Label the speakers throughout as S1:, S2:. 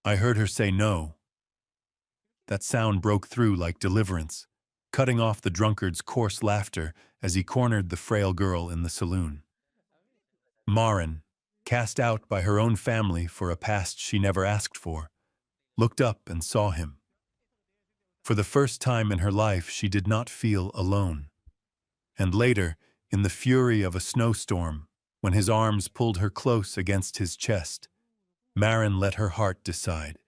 S1: I heard her say no. That sound broke through like deliverance, cutting off the drunkard's coarse laughter as he cornered the frail girl in the saloon. Marin, cast out by her own family for a past she never asked for, looked up and saw him. For the first time in her life, she did not feel alone. And later, in the fury of a snowstorm, when his arms pulled her close against his chest, Marin let her heart decide.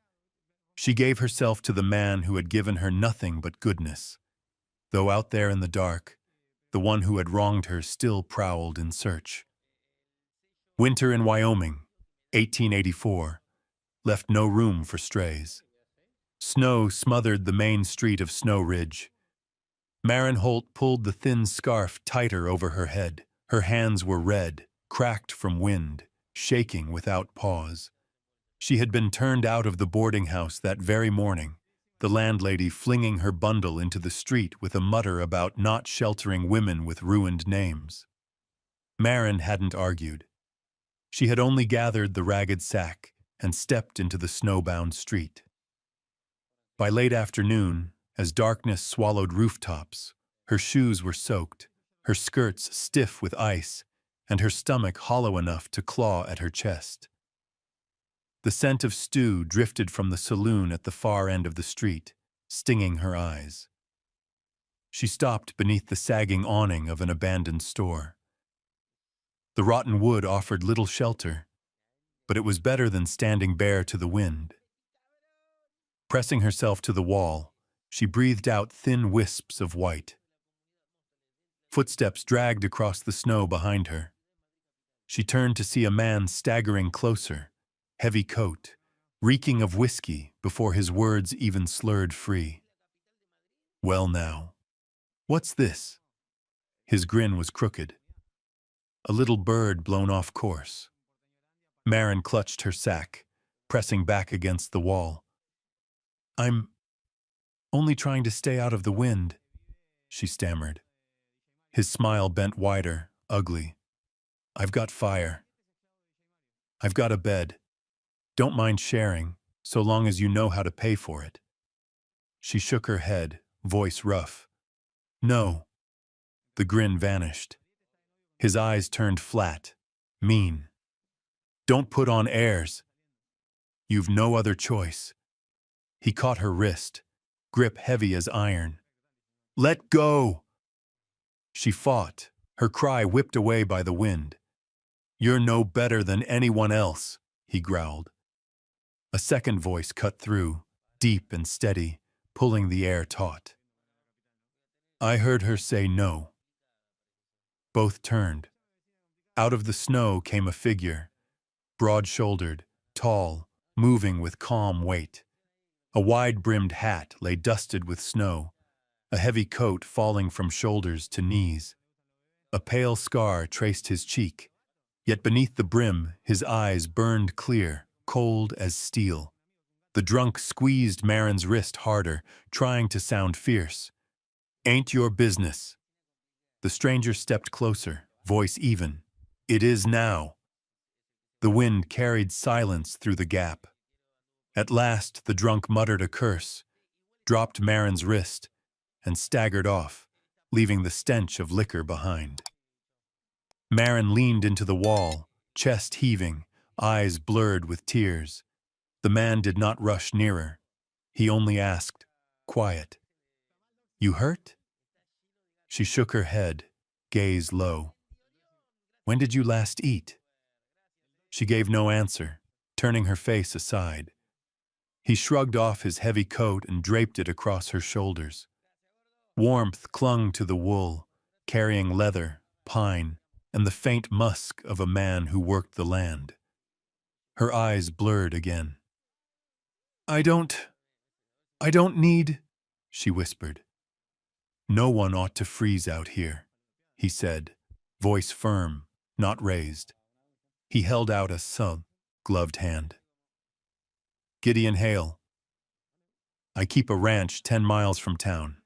S1: She gave herself to the man who had given her nothing but goodness, though out there in the dark, the one who had wronged her still prowled in search. Winter in Wyoming, 1884, left no room for strays. Snow smothered the main street of Snow Ridge. Marin Holt pulled the thin scarf tighter over her head. Her hands were red, cracked from wind, shaking without pause. She had been turned out of the boarding house that very morning, the landlady flinging her bundle into the street with a mutter about not sheltering women with ruined names. Marin hadn't argued. She had only gathered the ragged sack and stepped into the snowbound street. By late afternoon, as darkness swallowed rooftops, her shoes were soaked, her skirts stiff with ice, and her stomach hollow enough to claw at her chest. The scent of stew drifted from the saloon at the far end of the street, stinging her eyes. She stopped beneath the sagging awning of an abandoned store. The rotten wood offered little shelter, but it was better than standing bare to the wind. Pressing herself to the wall, she breathed out thin wisps of white. Footsteps dragged across the snow behind her. She turned to see a man staggering closer, heavy coat, reeking of whiskey before his words even slurred free. "Well now, what's this?" His grin was crooked. A little bird blown off course. Marin clutched her sack, pressing back against the wall. "I'm only trying to stay out of the wind," she stammered. His smile bent wider, ugly. "I've got fire. I've got a bed. Don't mind sharing, so long as you know how to pay for it." She shook her head, voice rough. "No." The grin vanished. His eyes turned flat, mean. "Don't put on airs. You've no other choice." He caught her wrist, grip heavy as iron. "Let go!" She fought, her cry whipped away by the wind. "You're no better than anyone else," he growled. A second voice cut through, deep and steady, pulling the air taut. I heard her say no. Both turned. Out of the snow came a figure, broad-shouldered, tall, moving with calm weight. A wide-brimmed hat lay dusted with snow, a heavy coat falling from shoulders to knees. A pale scar traced his cheek, yet beneath the brim his eyes burned clear, cold as steel. The drunk squeezed Marin's wrist harder, trying to sound fierce. "Ain't your business." The stranger stepped closer, voice even. "It is now." The wind carried silence through the gap. At last the drunk muttered a curse, dropped Marin's wrist, and staggered off, leaving the stench of liquor behind. Marin leaned into the wall, chest heaving, eyes blurred with tears. The man did not rush nearer. He only asked, quiet, "You hurt?" She shook her head, gaze low. "When did you last eat?" She gave no answer, turning her face aside. He shrugged off his heavy coat and draped it across her shoulders. Warmth clung to the wool, carrying leather, pine, and the faint musk of a man who worked the land. Her eyes blurred again. I don't need," she whispered. "No one ought to freeze out here," he said, voice firm, not raised. He held out a gloved hand. "Gideon Hale. I keep a ranch 10 miles from town.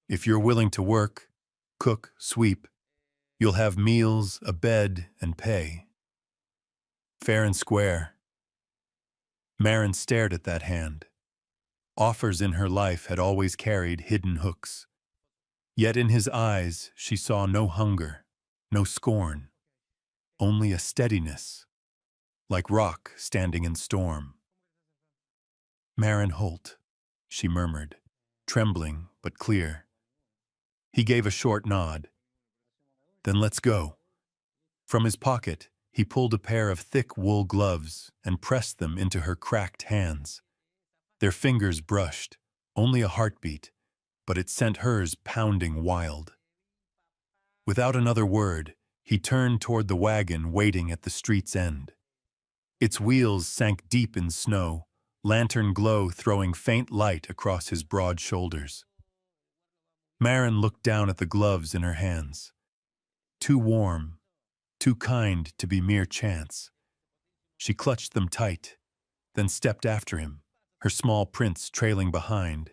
S1: If you're willing to work, cook, sweep, you'll have meals, a bed, and pay. Fair and square." Marin stared at that hand. Offers in her life had always carried hidden hooks. Yet in his eyes she saw no hunger, no scorn, only a steadiness, like rock standing in storm. Marin Holt, she murmured, trembling but clear. He gave a short nod. Then let's go. From his pocket, he pulled a pair of thick wool gloves and pressed them into her cracked hands. Their fingers brushed, only a heartbeat, but it sent hers pounding wild. Without another word, he turned toward the wagon waiting at the street's end. Its wheels sank deep in snow, lantern glow throwing faint light across his broad shoulders. Marin looked down at the gloves in her hands. Too warm, too kind to be mere chance. She clutched them tight, then stepped after him, her small prints trailing behind,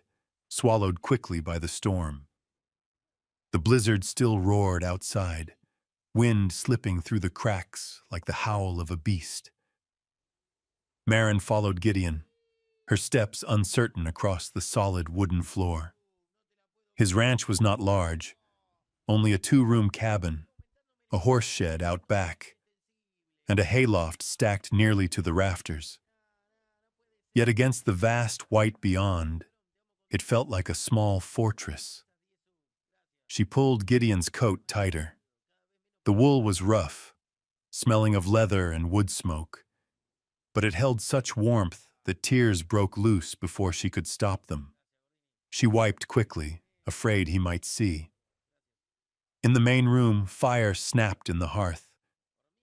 S1: swallowed quickly by the storm. The blizzard still roared outside, wind slipping through the cracks like the howl of a beast. Marin followed Gideon, her steps uncertain across the solid wooden floor. His ranch was not large, only a two-room cabin, a horse shed out back, and a hayloft stacked nearly to the rafters. Yet against the vast white beyond, it felt like a small fortress. She pulled Gideon's coat tighter. The wool was rough, smelling of leather and wood smoke, but it held such warmth that tears broke loose before she could stop them. She wiped quickly, afraid he might see. In the main room, fire snapped in the hearth.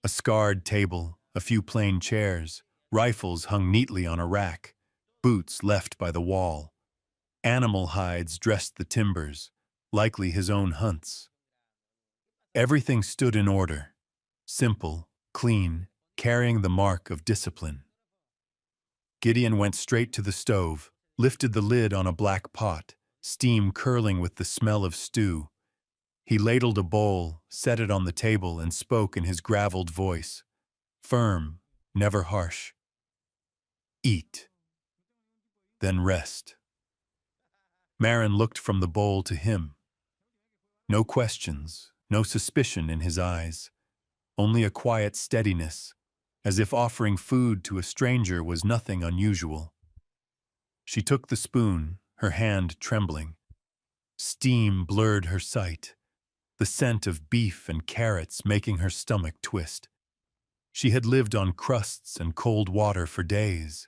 S1: A scarred table, a few plain chairs, rifles hung neatly on a rack, boots left by the wall. Animal hides dressed the timbers, likely his own hunts. Everything stood in order, simple, clean, carrying the mark of discipline. Gideon went straight to the stove, lifted the lid on a black pot, steam curling with the smell of stew. He ladled a bowl, set it on the table, and spoke in his graveled voice, firm, never harsh. Eat. Then rest. Marin looked from the bowl to him. No questions, no suspicion in his eyes, only a quiet steadiness, as if offering food to a stranger was nothing unusual. She took the spoon, her hand trembling. Steam blurred her sight, the scent of beef and carrots making her stomach twist. She had lived on crusts and cold water for days.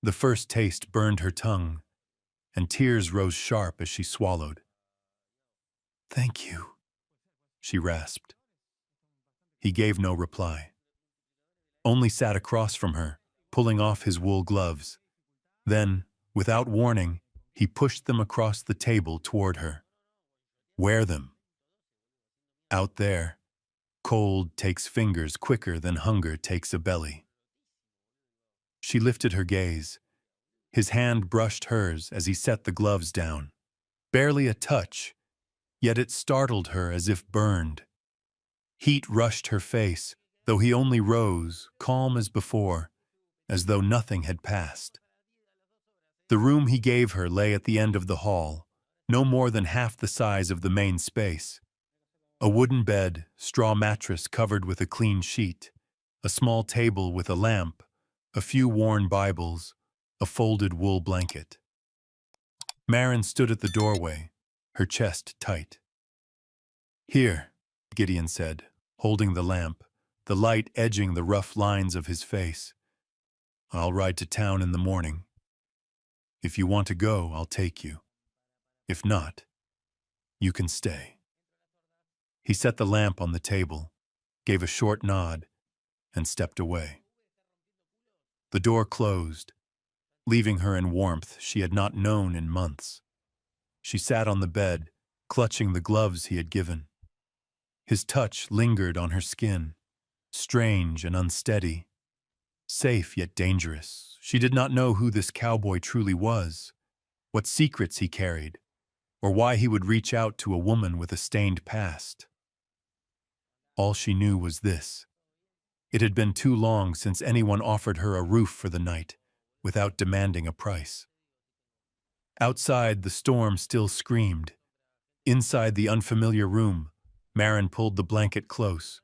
S1: The first taste burned her tongue, and tears rose sharp as she swallowed. "Thank you," she rasped. He gave no reply. Only sat across from her, pulling off his wool gloves. Then, without warning, he pushed them across the table toward her. "Wear them. Out there, cold takes fingers quicker than hunger takes a belly." She lifted her gaze. His hand brushed hers as he set the gloves down. Barely a touch, yet it startled her as if burned. Heat rushed her face, though he only rose, calm as before, as though nothing had passed. The room he gave her lay at the end of the hall, no more than half the size of the main space. A wooden bed, straw mattress covered with a clean sheet, a small table with a lamp, a few worn Bibles, a folded wool blanket. Marin stood at the doorway, her chest tight. "Here," Gideon said, holding the lamp, the light edging the rough lines of his face. "I'll ride to town in the morning. If you want to go, I'll take you. If not, you can stay." He set the lamp on the table, gave a short nod, and stepped away. The door closed, leaving her in warmth she had not known in months. She sat on the bed, clutching the gloves he had given. His touch lingered on her skin, strange and unsteady. Safe yet dangerous. She did not know who this cowboy truly was, what secrets he carried, or why he would reach out to a woman with a stained past. All she knew was this: it had been too long since anyone offered her a roof for the night, without demanding a price. Outside, the storm still screamed. Inside the unfamiliar room, Marin pulled the blanket close,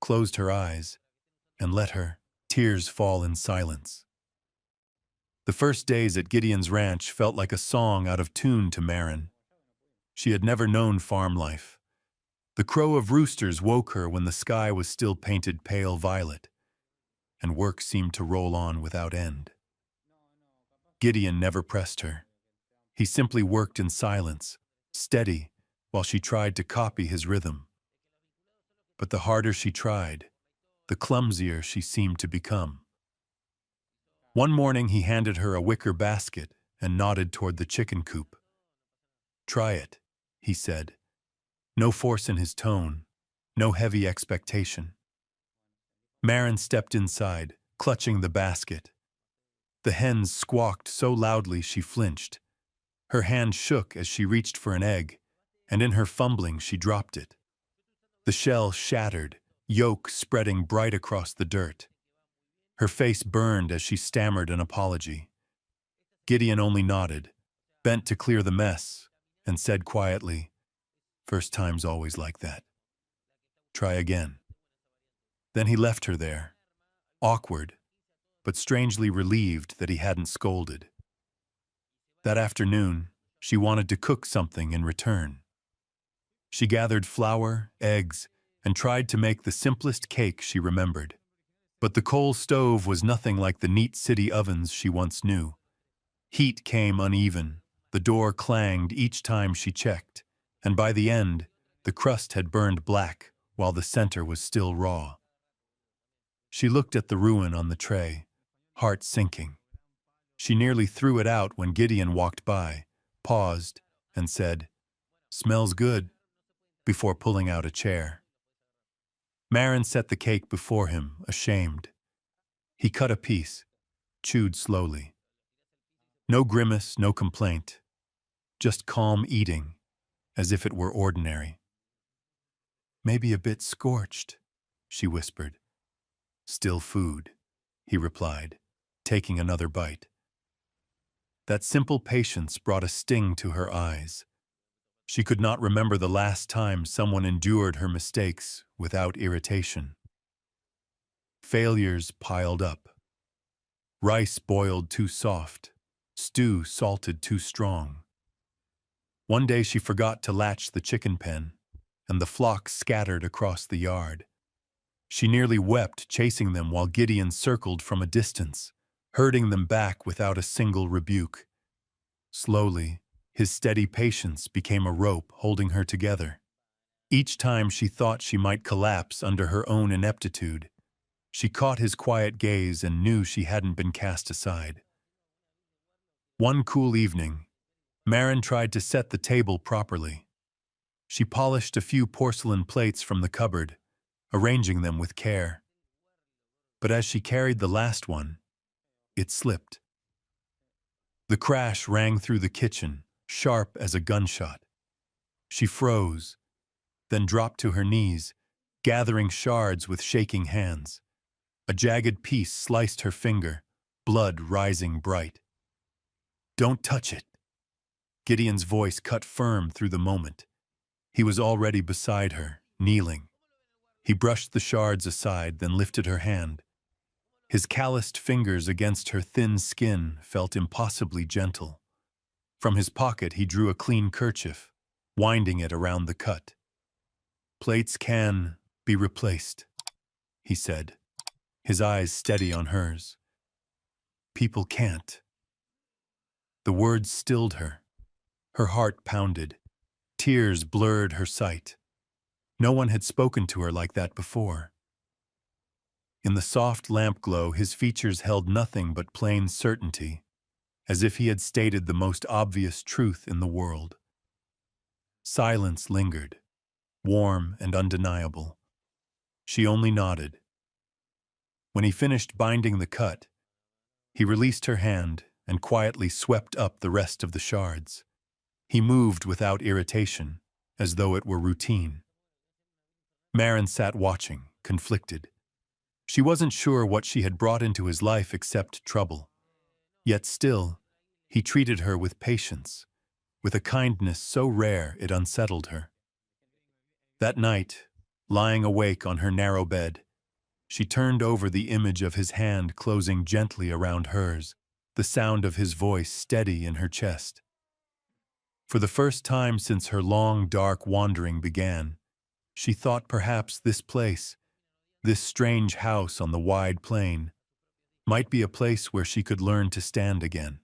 S1: closed her eyes, and let her tears fall in silence. The first days at Gideon's ranch felt like a song out of tune to Marin. She had never known farm life. The crow of roosters woke her when the sky was still painted pale violet, and work seemed to roll on without end. Gideon never pressed her. He simply worked in silence, steady, while she tried to copy his rhythm. But the harder she tried, the clumsier she seemed to become. One morning he handed her a wicker basket and nodded toward the chicken coop. "Try it," he said. No force in his tone, no heavy expectation. Marin stepped inside, clutching the basket. The hens squawked so loudly she flinched. Her hand shook as she reached for an egg, and in her fumbling she dropped it. The shell shattered, yolk spreading bright across the dirt. Her face burned as she stammered an apology. Gideon only nodded, bent to clear the mess, and said quietly, "First time's always like that. Try again." Then he left her there, awkward, but strangely relieved that he hadn't scolded. That afternoon, she wanted to cook something in return. She gathered flour, eggs, and tried to make the simplest cake she remembered. But the coal stove was nothing like the neat city ovens she once knew. Heat came uneven, the door clanged each time she checked, and by the end, the crust had burned black while the center was still raw. She looked at the ruin on the tray, heart sinking. She nearly threw it out when Gideon walked by, paused, and said, "Smells good," before pulling out a chair. Marin set the cake before him, ashamed. He cut a piece, chewed slowly. No grimace, no complaint, just calm eating, as if it were ordinary. "Maybe a bit scorched," she whispered. "Still food," he replied, taking another bite. That simple patience brought a sting to her eyes. She could not remember the last time someone endured her mistakes without irritation. Failures piled up. Rice boiled too soft, stew salted too strong. One day she forgot to latch the chicken pen, and the flock scattered across the yard. She nearly wept chasing them while Gideon circled from a distance, herding them back without a single rebuke. Slowly, his steady patience became a rope holding her together. Each time she thought she might collapse under her own ineptitude, she caught his quiet gaze and knew she hadn't been cast aside. One cool evening, Marin tried to set the table properly. She polished a few porcelain plates from the cupboard, arranging them with care. But as she carried the last one, it slipped. The crash rang through the kitchen, sharp as a gunshot. She froze, then dropped to her knees, gathering shards with shaking hands. A jagged piece sliced her finger, blood rising bright. "Don't touch it." Gideon's voice cut firm through the moment. He was already beside her, kneeling. He brushed the shards aside, then lifted her hand. His calloused fingers against her thin skin felt impossibly gentle. From his pocket he drew a clean kerchief, winding it around the cut. "Plates can be replaced," he said, his eyes steady on hers. "People can't." The words stilled her. Her heart pounded. Tears blurred her sight. No one had spoken to her like that before. In the soft lamp glow, his features held nothing but plain certainty, as if he had stated the most obvious truth in the world. Silence lingered, warm and undeniable. She only nodded. When he finished binding the cut, he released her hand and quietly swept up the rest of the shards. He moved without irritation, as though it were routine. Marin sat watching, conflicted. She wasn't sure what she had brought into his life except trouble. Yet still, he treated her with patience, with a kindness so rare it unsettled her. That night, lying awake on her narrow bed, she turned over the image of his hand closing gently around hers, the sound of his voice steady in her chest. For the first time since her long, dark wandering began, she thought perhaps this place, this strange house on the wide plain, might be a place where she could learn to stand again.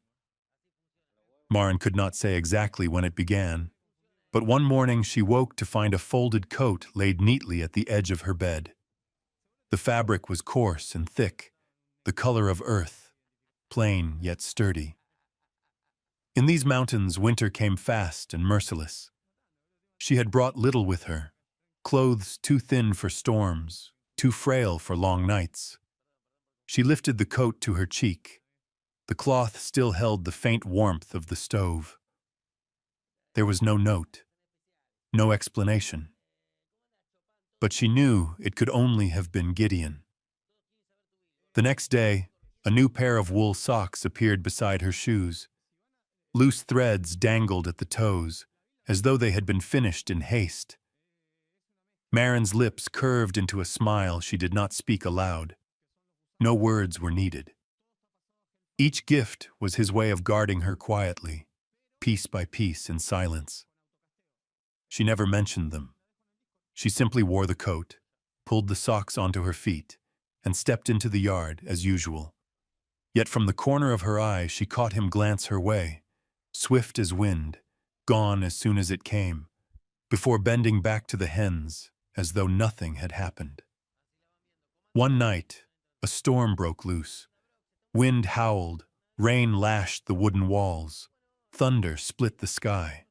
S1: Maren could not say exactly when it began, but one morning she woke to find a folded coat laid neatly at the edge of her bed. The fabric was coarse and thick, the color of earth, plain yet sturdy. In these mountains, winter came fast and merciless. She had brought little with her, clothes too thin for storms, too frail for long nights. She lifted the coat to her cheek. The cloth still held the faint warmth of the stove. There was no note, no explanation. But she knew it could only have been Gideon. The next day, a new pair of wool socks appeared beside her shoes. Loose threads dangled at the toes, as though they had been finished in haste. Maren's lips curved into a smile she did not speak aloud. No words were needed. Each gift was his way of guarding her quietly, piece by piece in silence. She never mentioned them. She simply wore the coat, pulled the socks onto her feet, and stepped into the yard as usual. Yet from the corner of her eye she caught him glance her way, swift as wind, gone as soon as it came, before bending back to the hens as though nothing had happened. One night, a storm broke loose. Wind howled, rain lashed the wooden walls, thunder split the sky.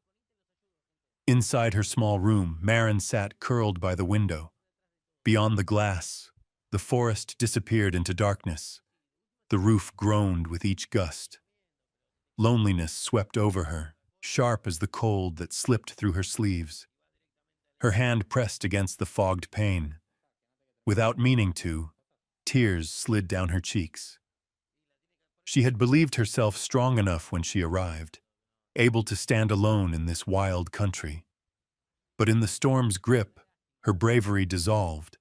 S1: Inside her small room, Maren sat curled by the window. Beyond the glass, the forest disappeared into darkness. The roof groaned with each gust. Loneliness swept over her, sharp as the cold that slipped through her sleeves. Her hand pressed against the fogged pane. Without meaning to, tears slid down her cheeks. She had believed herself strong enough when she arrived, able to stand alone in this wild country. But in the storm's grip, her bravery dissolved.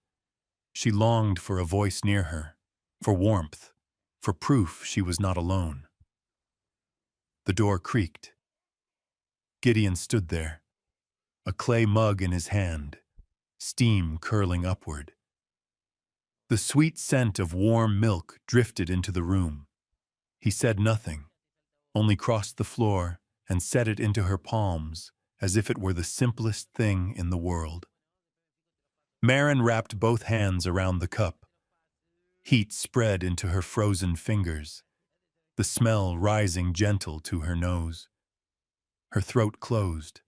S1: She longed for a voice near her, for warmth, for proof she was not alone. The door creaked. Gideon stood there, a clay mug in his hand, steam curling upward. The sweet scent of warm milk drifted into the room. He said nothing, only crossed the floor and set it into her palms as if it were the simplest thing in the world. Maren wrapped both hands around the cup. Heat spread into her frozen fingers, the smell rising gentle to her nose. Her throat closed.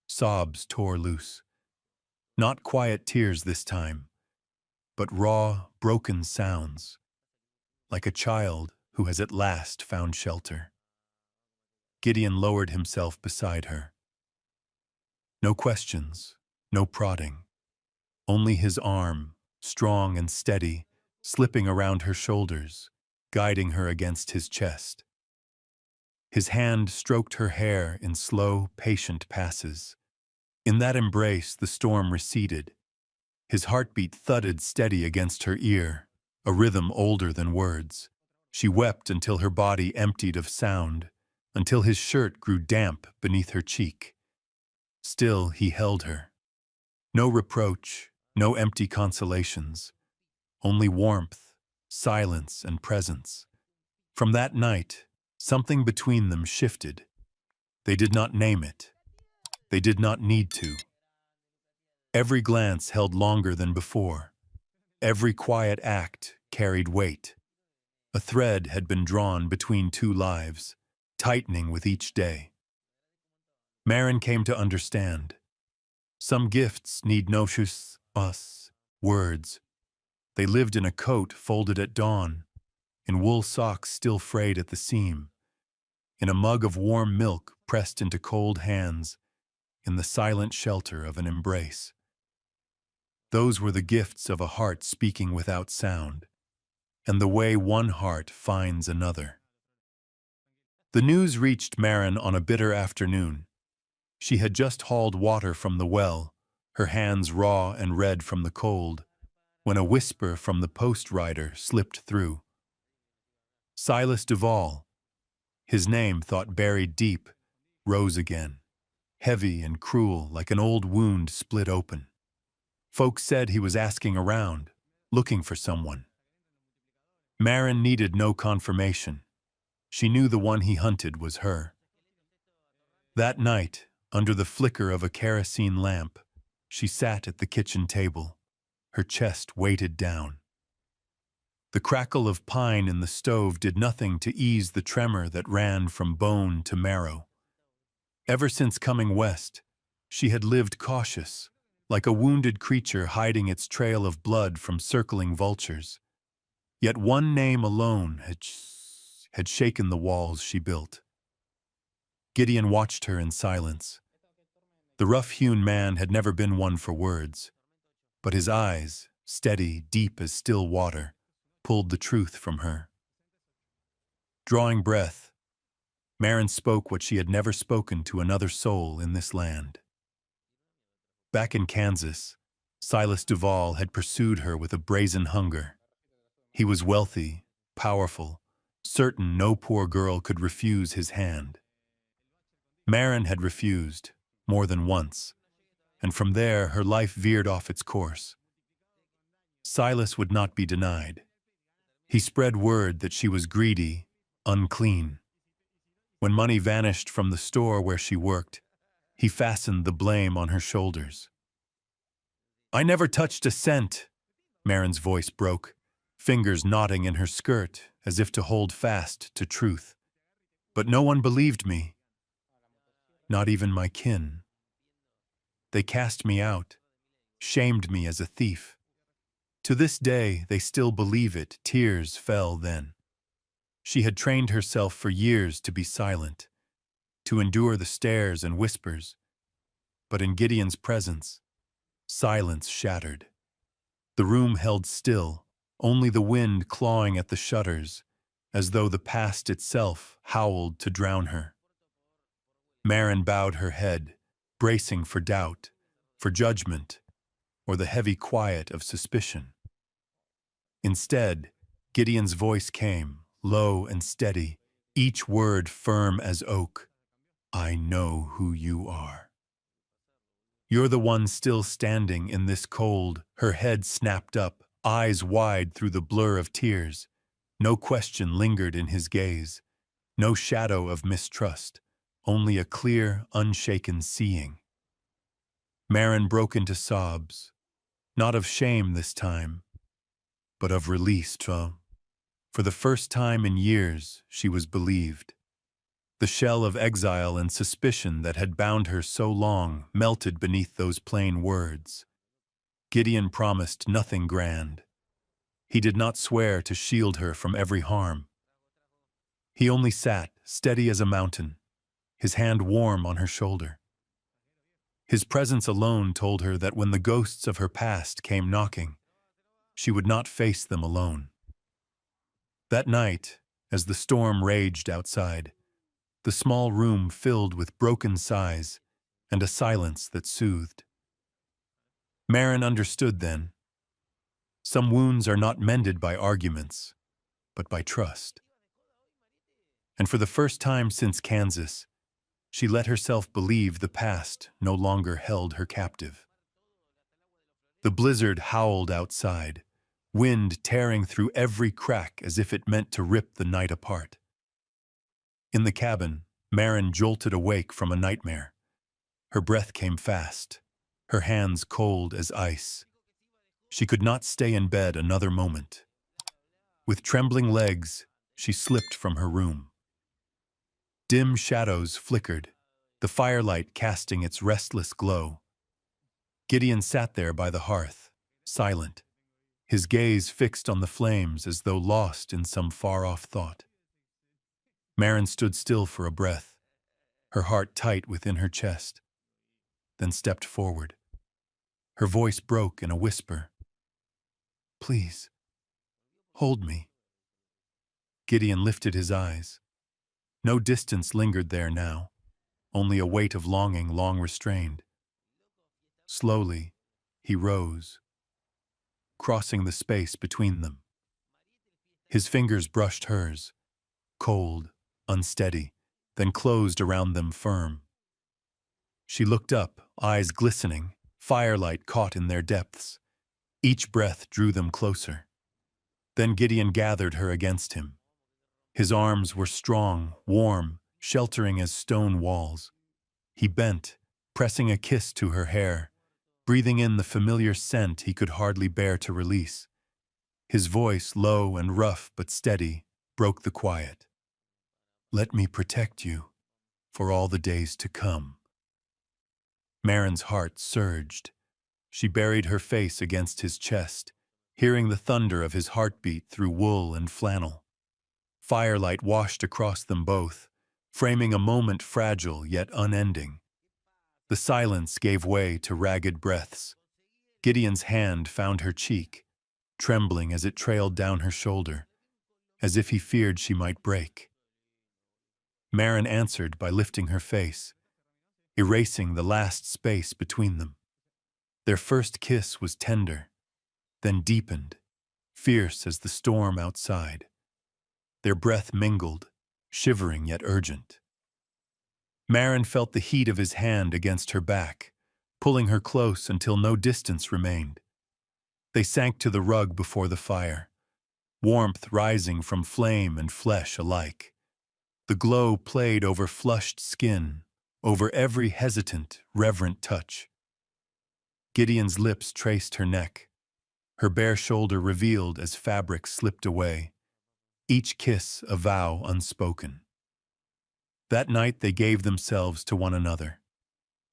S1: Sobs tore loose. Not quiet tears this time, but raw, broken sounds, like a child who has at last found shelter. Gideon lowered himself beside her. No questions, no prodding. Only his arm, strong and steady, slipping around her shoulders, guiding her against his chest. His hand stroked her hair in slow, patient passes. In that embrace, the storm receded. His heartbeat thudded steady against her ear, a rhythm older than words. She wept until her body emptied of sound, until his shirt grew damp beneath her cheek. Still, he held her. No reproach, no empty consolations, only warmth, silence, and presence. From that night, something between them shifted. They did not name it. They did not need to. Every glance held longer than before. Every quiet act carried weight. A thread had been drawn between two lives, tightening with each day. Maren came to understand. Some gifts need no words. They lived in a coat folded at dawn, in wool socks still frayed at the seam, in a mug of warm milk pressed into cold hands, in the silent shelter of an embrace. Those were the gifts of a heart speaking without sound, and the way one heart finds another. The news reached Marin on a bitter afternoon. She had just hauled water from the well, her hands raw and red from the cold, when a whisper from the post rider slipped through. Silas Duvall, his name thought buried deep, rose again, heavy and cruel like an old wound split open. Folks said he was asking around, looking for someone. Marin needed no confirmation. She knew the one he hunted was her. That night, under the flicker of a kerosene lamp, she sat at the kitchen table, her chest weighted down. The crackle of pine in the stove did nothing to ease the tremor that ran from bone to marrow. Ever since coming west, she had lived cautious, like a wounded creature hiding its trail of blood from circling vultures. Yet one name alone had shaken the walls she built. Gideon watched her in silence. The rough-hewn man had never been one for words, but his eyes, steady, deep as still water, pulled the truth from her. Drawing breath, Marin spoke what she had never spoken to another soul in this land. Back in Kansas, Silas Duvall had pursued her with a brazen hunger. He was wealthy, powerful, certain no poor girl could refuse his hand. Marin had refused, more than once, and from there her life veered off its course. Silas would not be denied. He spread word that she was greedy, unclean. When money vanished from the store where she worked, he fastened the blame on her shoulders. "I never touched a cent," Marin's voice broke, fingers knotting in her skirt as if to hold fast to truth. "But no one believed me. Not even my kin. They cast me out, shamed me as a thief. To this day, they still believe it. Tears fell then. She had trained herself for years to be silent, to endure the stares and whispers. But in Gideon's presence, silence shattered. The room held still, only the wind clawing at the shutters, as though the past itself howled to drown her. Marin bowed her head, bracing for doubt, for judgment, or the heavy quiet of suspicion. Instead, Gideon's voice came, low and steady, each word firm as oak. "I know who you are. You're the one still standing in this cold." Her head snapped up, eyes wide through the blur of tears. No question lingered in his gaze, no shadow of mistrust, only a clear, unshaken seeing. Marin broke into sobs, not of shame this time, but of release. For the first time in years, she was believed. The shell of exile and suspicion that had bound her so long melted beneath those plain words. Gideon promised nothing grand. He did not swear to shield her from every harm. He only sat, steady as a mountain, his hand warm on her shoulder. His presence alone told her that when the ghosts of her past came knocking, she would not face them alone. That night, as the storm raged outside, the small room filled with broken sighs and a silence that soothed. Marin understood then. Some wounds are not mended by arguments, but by trust. And for the first time since Kansas, she let herself believe the past no longer held her captive. The blizzard howled outside, wind tearing through every crack as if it meant to rip the night apart. In the cabin, Marin jolted awake from a nightmare. Her breath came fast, her hands cold as ice. She could not stay in bed another moment. With trembling legs, she slipped from her room. Dim shadows flickered, the firelight casting its restless glow. Gideon sat there by the hearth, silent, his gaze fixed on the flames as though lost in some far-off thought. Marin stood still for a breath, her heart tight within her chest, then stepped forward. Her voice broke in a whisper. "Please, hold me." Gideon lifted his eyes. No distance lingered there now, only a weight of longing long restrained. Slowly, he rose, crossing the space between them. His fingers brushed hers, cold, unsteady, then closed around them firm. She looked up, eyes glistening, firelight caught in their depths. Each breath drew them closer. Then Gideon gathered her against him. His arms were strong, warm, sheltering as stone walls. He bent, pressing a kiss to her hair, breathing in the familiar scent he could hardly bear to release. His voice, low and rough but steady, broke the quiet. "Let me protect you for all the days to come." Marin's heart surged. She buried her face against his chest, hearing the thunder of his heartbeat through wool and flannel. Firelight washed across them both, framing a moment fragile yet unending. The silence gave way to ragged breaths. Gideon's hand found her cheek, trembling as it trailed down her shoulder, as if he feared she might break. Marin answered by lifting her face, erasing the last space between them. Their first kiss was tender, then deepened, fierce as the storm outside. Their breath mingled, shivering yet urgent. Marin felt the heat of his hand against her back, pulling her close until no distance remained. They sank to the rug before the fire, warmth rising from flame and flesh alike. The glow played over flushed skin, over every hesitant, reverent touch. Gideon's lips traced her neck, her bare shoulder revealed as fabric slipped away, each kiss a vow unspoken. That night they gave themselves to one another,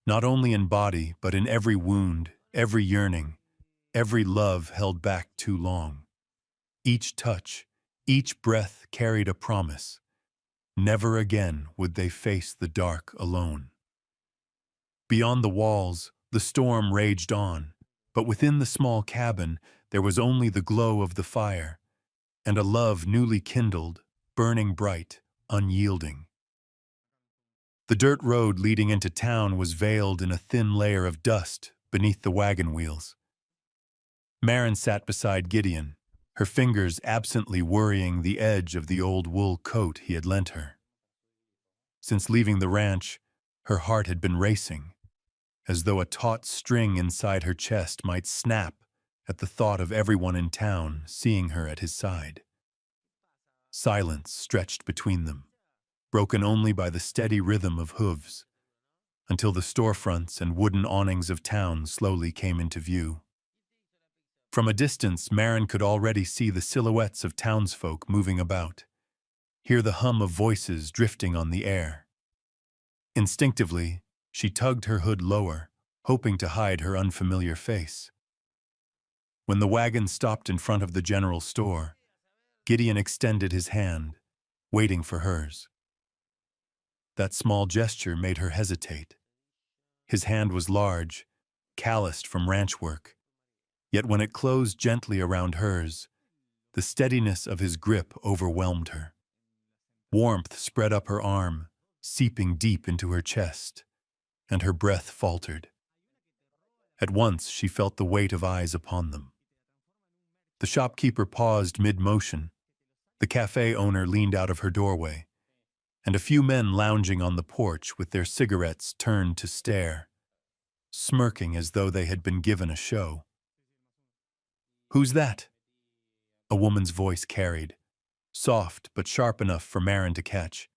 S1: not only in body but in every wound, every yearning, every love held back too long. Each touch, each breath carried a promise. Never again would they face the dark alone. Beyond the walls, the storm raged on, but within the small cabin there was only the glow of the fire, and a love newly kindled, burning bright, unyielding. The dirt road leading into town was veiled in a thin layer of dust beneath the wagon wheels. Marin sat beside Gideon, her fingers absently worrying the edge of the old wool coat he had lent her. Since leaving the ranch, her heart had been racing, as though a taut string inside her chest might snap at the thought of everyone in town seeing her at his side. Silence stretched between them, broken only by the steady rhythm of hooves, until the storefronts and wooden awnings of town slowly came into view. From a distance, Marin could already see the silhouettes of townsfolk moving about, hear the hum of voices drifting on the air. Instinctively, she tugged her hood lower, hoping to hide her unfamiliar face. When the wagon stopped in front of the general store, Gideon extended his hand, waiting for hers. That small gesture made her hesitate. His hand was large, calloused from ranch work, yet when it closed gently around hers, the steadiness of his grip overwhelmed her. Warmth spread up her arm, seeping deep into her chest, and her breath faltered. At once she felt the weight of eyes upon them. The shopkeeper paused mid-motion, the cafe owner leaned out of her doorway, and a few men lounging on the porch with their cigarettes turned to stare, smirking as though they had been given a show. "Who's that?" A woman's voice carried, soft but sharp enough for Marin to catch.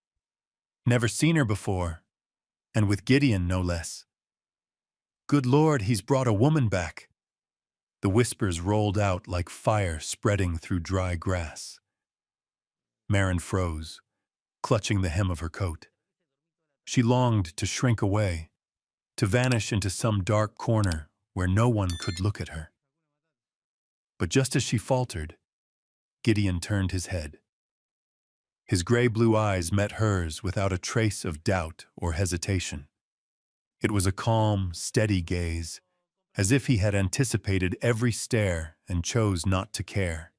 S1: "Never seen her before, and with Gideon no less. Good Lord, he's brought a woman back." The whispers rolled out like fire spreading through dry grass. Marin froze, clutching the hem of her coat. She longed to shrink away, to vanish into some dark corner where no one could look at her. But just as she faltered, Gideon turned his head. His gray-blue eyes met hers without a trace of doubt or hesitation. It was a calm, steady gaze, as if he had anticipated every stare and chose not to care.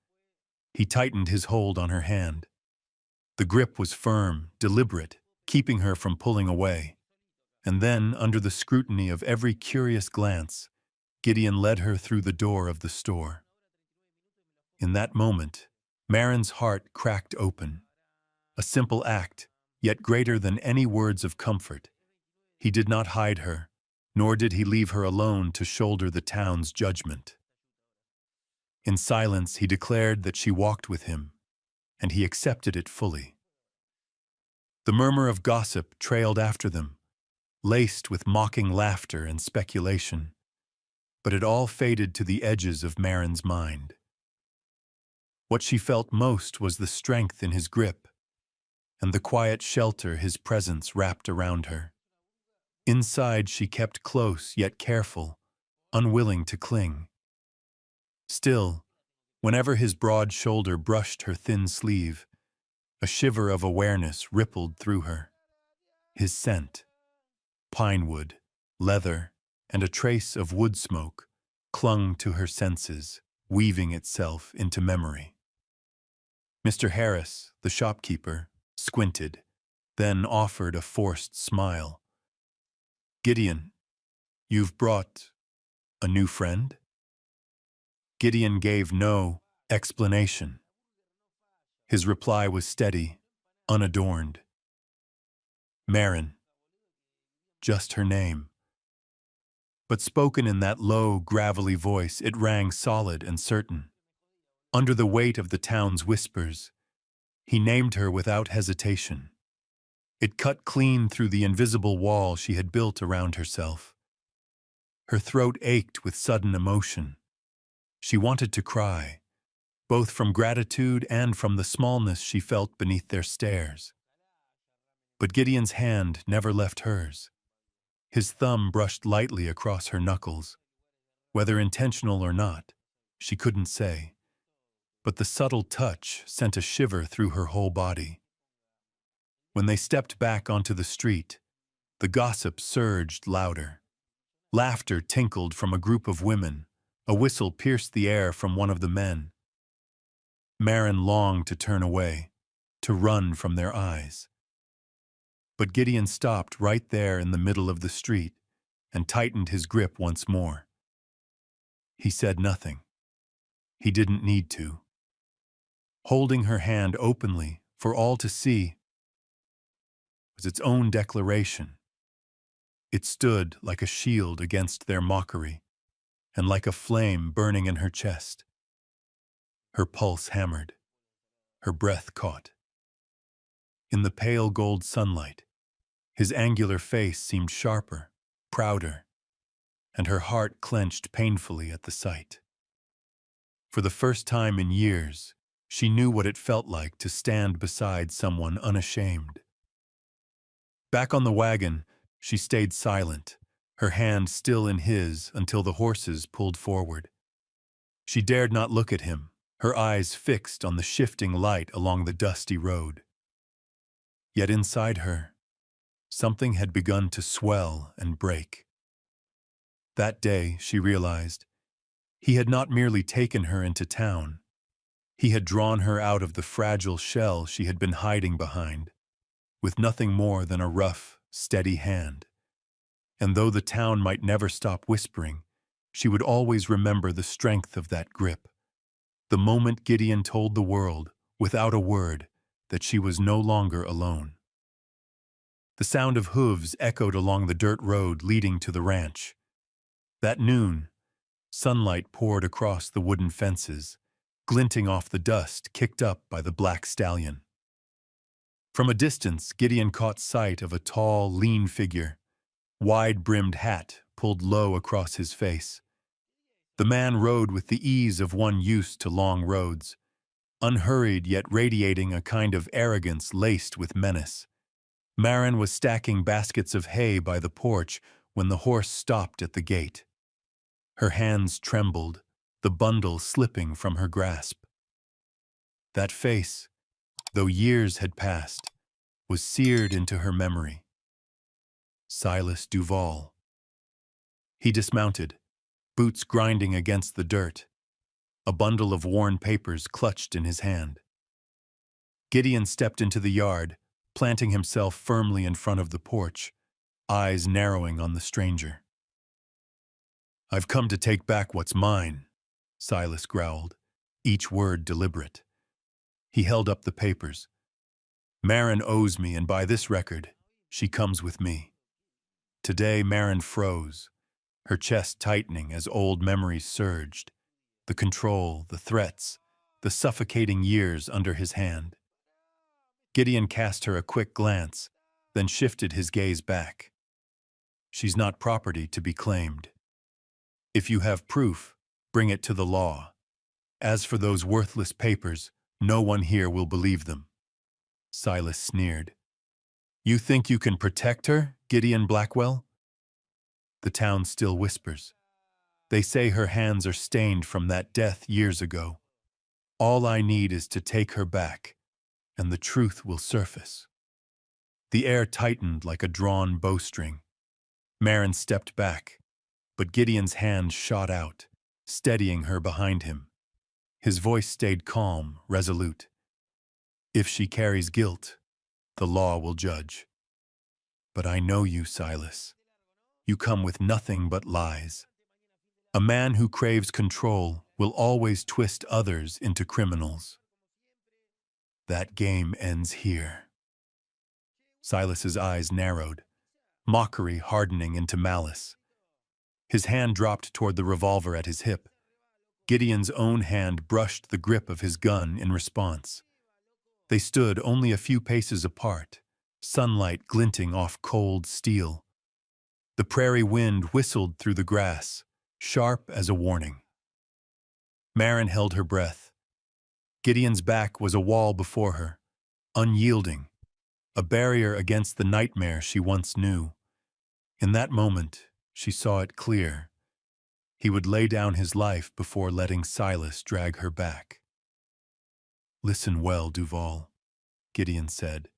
S1: He tightened his hold on her hand. The grip was firm, deliberate, keeping her from pulling away. And then, under the scrutiny of every curious glance, Gideon led her through the door of the store. In that moment, Marin's heart cracked open. A simple act, yet greater than any words of comfort. He did not hide her, nor did he leave her alone to shoulder the town's judgment. In silence, he declared that she walked with him, and he accepted it fully. The murmur of gossip trailed after them, laced with mocking laughter and speculation, but it all faded to the edges of Marin's mind. What she felt most was the strength in his grip, and the quiet shelter his presence wrapped around her. Inside, she kept close yet careful, unwilling to cling. Still, whenever his broad shoulder brushed her thin sleeve, a shiver of awareness rippled through her. His scent, pine wood, leather, and a trace of wood smoke, clung to her senses, weaving itself into memory. Mr. Harris, the shopkeeper, squinted, then offered a forced smile. "Gideon, you've brought a new friend?" Gideon gave no explanation. His reply was steady, unadorned. Marin. Just her name. But spoken in that low, gravelly voice, it rang solid and certain. Under the weight of the town's whispers, he named her without hesitation. It cut clean through the invisible wall she had built around herself. Her throat ached with sudden emotion. She wanted to cry, both from gratitude and from the smallness she felt beneath their stares. But Gideon's hand never left hers. His thumb brushed lightly across her knuckles. Whether intentional or not, she couldn't say. But the subtle touch sent a shiver through her whole body. When they stepped back onto the street, the gossip surged louder. Laughter tinkled from a group of women. A whistle pierced the air from one of the men. Marin longed to turn away, to run from their eyes. But Gideon stopped right there in the middle of the street and tightened his grip once more. He said nothing. He didn't need to. Holding her hand openly for all to see was its own declaration. It stood like a shield against their mockery, and like a flame burning in her chest. Her pulse hammered. Her breath caught. In the pale gold sunlight, his angular face seemed sharper, prouder, and her heart clenched painfully at the sight. For the first time in years, she knew what it felt like to stand beside someone unashamed. Back on the wagon, she stayed silent, her hand still in his until the horses pulled forward. She dared not look at him, her eyes fixed on the shifting light along the dusty road. Yet inside her, something had begun to swell and break. That day, she realized, he had not merely taken her into town. He had drawn her out of the fragile shell she had been hiding behind, with nothing more than a rough, steady hand. And though the town might never stop whispering, she would always remember the strength of that grip. The moment Gideon told the world, without a word, that she was no longer alone. The sound of hooves echoed along the dirt road leading to the ranch. That noon, sunlight poured across the wooden fences, glinting off the dust kicked up by the black stallion. From a distance, Gideon caught sight of a tall, lean figure, wide-brimmed hat pulled low across his face. The man rode with the ease of one used to long roads, unhurried yet radiating a kind of arrogance laced with menace. Marin was stacking baskets of hay by the porch when the horse stopped at the gate. Her hands trembled, the bundle slipping from her grasp. That face, though years had passed, was seared into her memory. Silas Duval. He dismounted, boots grinding against the dirt, a bundle of worn papers clutched in his hand. Gideon stepped into the yard, planting himself firmly in front of the porch, eyes narrowing on the stranger. "I've come to take back what's mine," Silas growled, each word deliberate. He held up the papers. "Marin owes me, and by this record, she comes with me." Today Marin froze, her chest tightening as old memories surged. The control, the threats, the suffocating years under his hand. Gideon cast her a quick glance, then shifted his gaze back. "She's not property to be claimed. If you have proof, bring it to the law. As for those worthless papers, no one here will believe them." Silas sneered. "You think you can protect her, Gideon Blackwell?" The town still whispers. They say her hands are stained from that death years ago. All I need is to take her back, and the truth will surface. The air tightened like a drawn bowstring. Marin stepped back, but Gideon's hand shot out, steadying her behind him. His voice stayed calm, resolute. "If she carries guilt, the law will judge. But I know you, Silas. You come with nothing but lies. A man who craves control will always twist others into criminals. That game ends here." Silas's eyes narrowed, mockery hardening into malice. His hand dropped toward the revolver at his hip. Gideon's own hand brushed the grip of his gun in response. They stood only a few paces apart, sunlight glinting off cold steel. The prairie wind whistled through the grass, sharp as a warning. Marin held her breath. Gideon's back was a wall before her, unyielding, a barrier against the nightmare she once knew. In that moment, she saw it clear. He would lay down his life before letting Silas drag her back. "Listen well, Duval," Gideon said,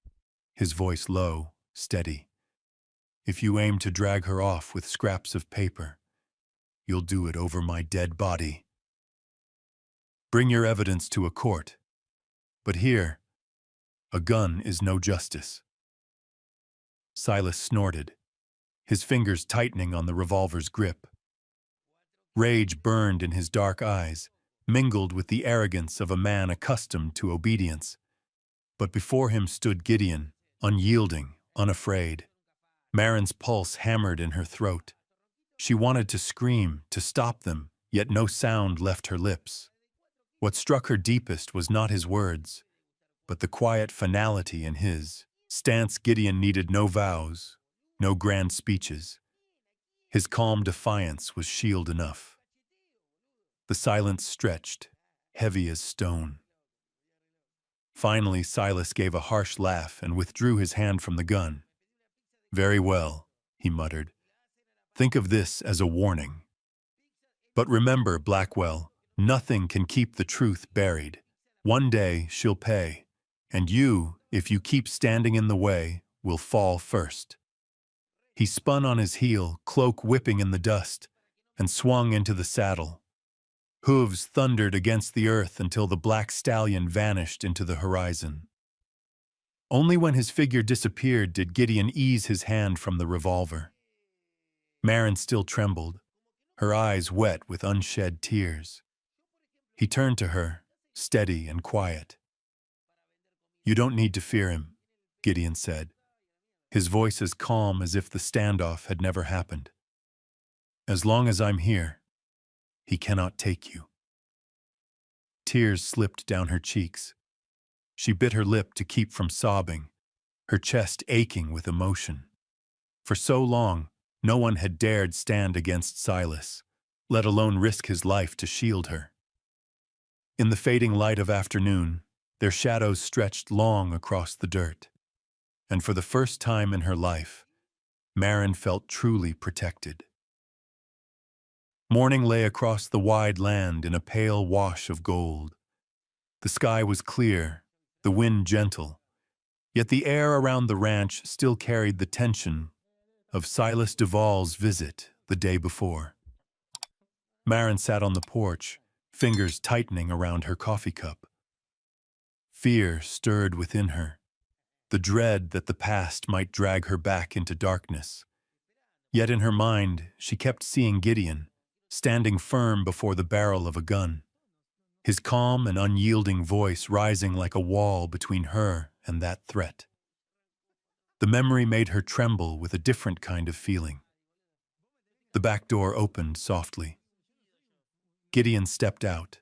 S1: his voice low, steady. "If you aim to drag her off with scraps of paper, you'll do it over my dead body. Bring your evidence to a court. But here, a gun is no justice." Silas snorted, his fingers tightening on the revolver's grip. Rage burned in his dark eyes, mingled with the arrogance of a man accustomed to obedience. But before him stood Gideon, unyielding, unafraid. Marin's pulse hammered in her throat. She wanted to scream, to stop them, yet no sound left her lips. What struck her deepest was not his words, but the quiet finality in his stance. Gideon needed no vows, no grand speeches. His calm defiance was shield enough. The silence stretched, heavy as stone. Finally, Silas gave a harsh laugh and withdrew his hand from the gun. "Very well," he muttered. "Think of this as a warning. But remember, Blackwell, nothing can keep the truth buried. One day she'll pay, and you, if you keep standing in the way, will fall first." He spun on his heel, cloak whipping in the dust, and swung into the saddle. Hooves thundered against the earth until the black stallion vanished into the horizon. Only when his figure disappeared did Gideon ease his hand from the revolver. Marin still trembled, her eyes wet with unshed tears. He turned to her, steady and quiet. "You don't need to fear him," Gideon said, his voice as calm as if the standoff had never happened. "As long as I'm here, he cannot take you." Tears slipped down her cheeks. She bit her lip to keep from sobbing, her chest aching with emotion. For so long, no one had dared stand against Silas, let alone risk his life to shield her. In the fading light of afternoon, their shadows stretched long across the dirt, and for the first time in her life, Marin felt truly protected. Morning lay across the wide land in a pale wash of gold. The sky was clear, the wind gentle, yet the air around the ranch still carried the tension of Silas Duval's visit the day before. Marin sat on the porch, fingers tightening around her coffee cup. Fear stirred within her, the dread that the past might drag her back into darkness. Yet in her mind, she kept seeing Gideon, standing firm before the barrel of a gun, his calm and unyielding voice rising like a wall between her and that threat. The memory made her tremble with a different kind of feeling. The back door opened softly. Gideon stepped out,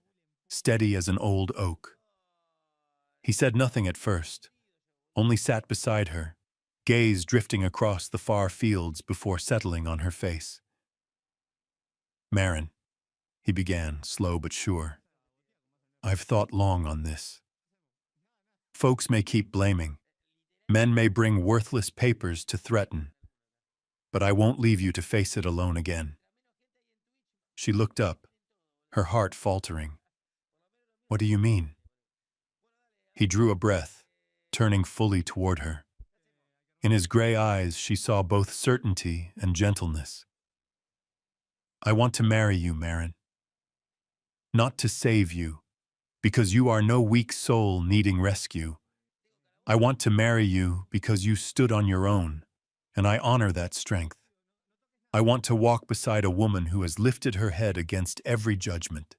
S1: steady as an old oak. He said nothing at first, only sat beside her, gaze drifting across the far fields before settling on her face. "Marin," he began, slow but sure, "I've thought long on this. Folks may keep blaming. Men may bring worthless papers to threaten. But I won't leave you to face it alone again." She looked up, her heart faltering. "What do you mean?" He drew a breath, turning fully toward her. In his gray eyes she saw both certainty and gentleness. "I want to marry you, Marin. Not to save you, because you are no weak soul needing rescue. I want to marry you because you stood on your own, and I honor that strength. I want to walk beside a woman who has lifted her head against every judgment."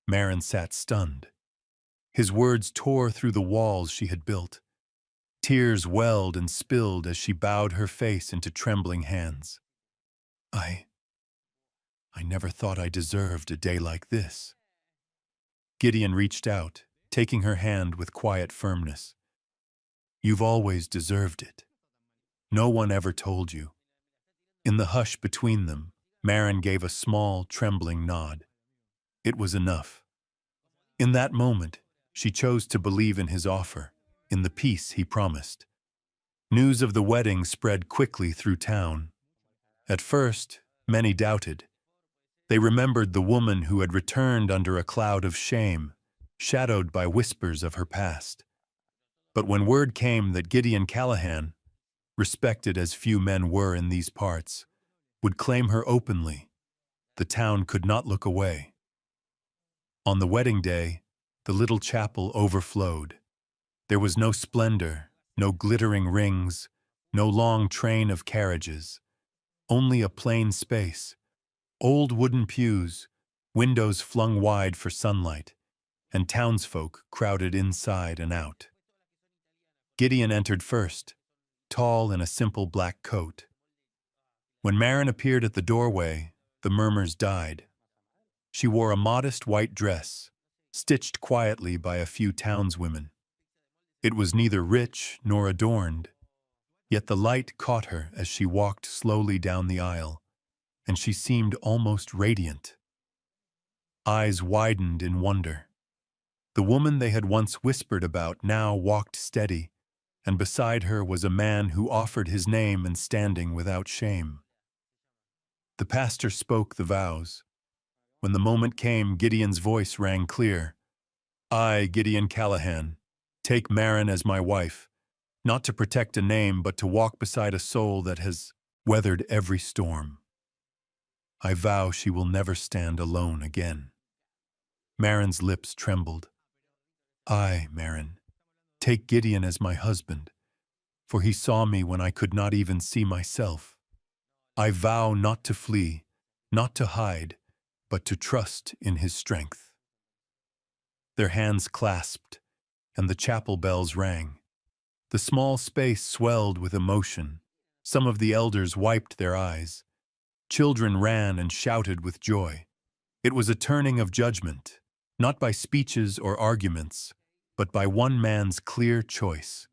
S1: Marin sat stunned. His words tore through the walls she had built. Tears welled and spilled as she bowed her face into trembling hands. I never thought I deserved a day like this." Gideon reached out, taking her hand with quiet firmness. "You've always deserved it. No one ever told you." In the hush between them, Marin gave a small, trembling nod. It was enough. In that moment, she chose to believe in his offer, in the peace he promised. News of the wedding spread quickly through town. At first, many doubted. They remembered the woman who had returned under a cloud of shame, shadowed by whispers of her past. But when word came that Gideon Callahan, respected as few men were in these parts, would claim her openly, the town could not look away. On the wedding day, the little chapel overflowed. There was no splendor, no glittering rings, no long train of carriages, only a plain space, old wooden pews, windows flung wide for sunlight, and townsfolk crowded inside and out. Gideon entered first, tall in a simple black coat. When Marin appeared at the doorway, the murmurs died. She wore a modest white dress, stitched quietly by a few townswomen. It was neither rich nor adorned, yet the light caught her as she walked slowly down the aisle, and she seemed almost radiant. Eyes widened in wonder. The woman they had once whispered about now walked steady, and beside her was a man who offered his name and standing without shame. The pastor spoke the vows. When the moment came, Gideon's voice rang clear. "I, Gideon Callahan, take Marin as my wife, not to protect a name, but to walk beside a soul that has weathered every storm. I vow she will never stand alone again." Marin's lips trembled. "I, Marin, take Gideon as my husband, for he saw me when I could not even see myself. I vow not to flee, not to hide, but to trust in his strength." Their hands clasped, and the chapel bells rang. The small space swelled with emotion. Some of the elders wiped their eyes. Children ran and shouted with joy. It was a turning of judgment, not by speeches or arguments, but by one man's clear choice.